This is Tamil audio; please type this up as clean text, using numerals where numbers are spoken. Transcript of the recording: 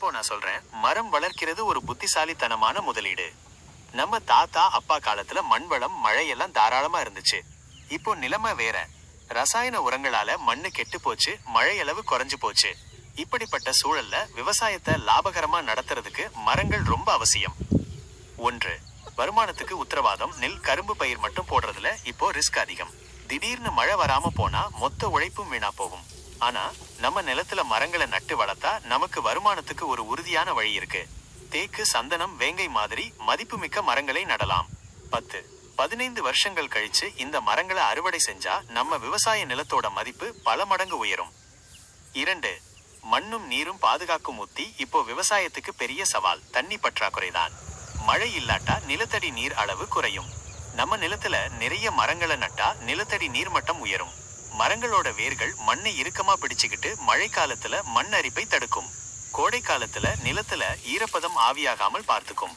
இப்போ நான் சொல்றேன், மரம் வளர்க்கிறது ஒரு புத்திசாலித்தனமான முதலீடு. நம்ம தாத்தா அப்பா காலத்துல மண் வளம் மழையெல்லாம் தாராளமா இருந்துச்சு. இப்போ நிலைமை வேற. ரசாயன உரங்களால மண்ணு கெட்டு போச்சு, மழையளவு குறைஞ்சு போச்சு. இப்படிப்பட்ட சூழல்ல விவசாயத்தை லாபகரமா நடத்துறதுக்கு மரங்கள் ரொம்ப அவசியம். ஒன்று, வருமானத்துக்கு உத்தரவாதம். நெல் கரும்பு பயிர் மட்டும் போடுறதுல இப்போ ரிஸ்க் அதிகம். திடீர்னு மழை வராம போனா மொத்த உழைப்பும் வீணா போகும். ஆனா நம்ம நிலத்துல மரங்களை நட்டு வளர்த்தா நமக்கு வருமானத்துக்கு ஒரு உறுதியான வழி இருக்கு. தேக்கு, சந்தனம், வேங்கை மாதிரி மதிப்புமிக்க மரங்களை நடலாம். 10-15 வருஷங்கள் கழிச்சு இந்த மரங்களை அறுவடை செஞ்சா நம்ம விவசாய நிலத்தோட மதிப்பு பல மடங்கு உயரும். 2, மண்ணும் நீரும் பாதுகாக்கும் உத்தி. இப்போ விவசாயத்துக்கு பெரிய சவால் தண்ணி பற்றாக்குறைதான். மழை இல்லாட்டா நிலத்தடி நீர் அளவு குறையும். நம்ம நிலத்துல நிறைய மரங்களை நட்டா நிலத்தடி நீர்மட்டம் உயரும். மரங்களோட வேர்கள் மண்ணை இறுக்கமா பிடிச்சுக்கிட்டு மழை காலத்துல மண் அரிப்பை தடுக்கும். கோடை காலத்துல நிலத்துல ஈரப்பதம் ஆவியாகாமல் பார்த்துக்கும்.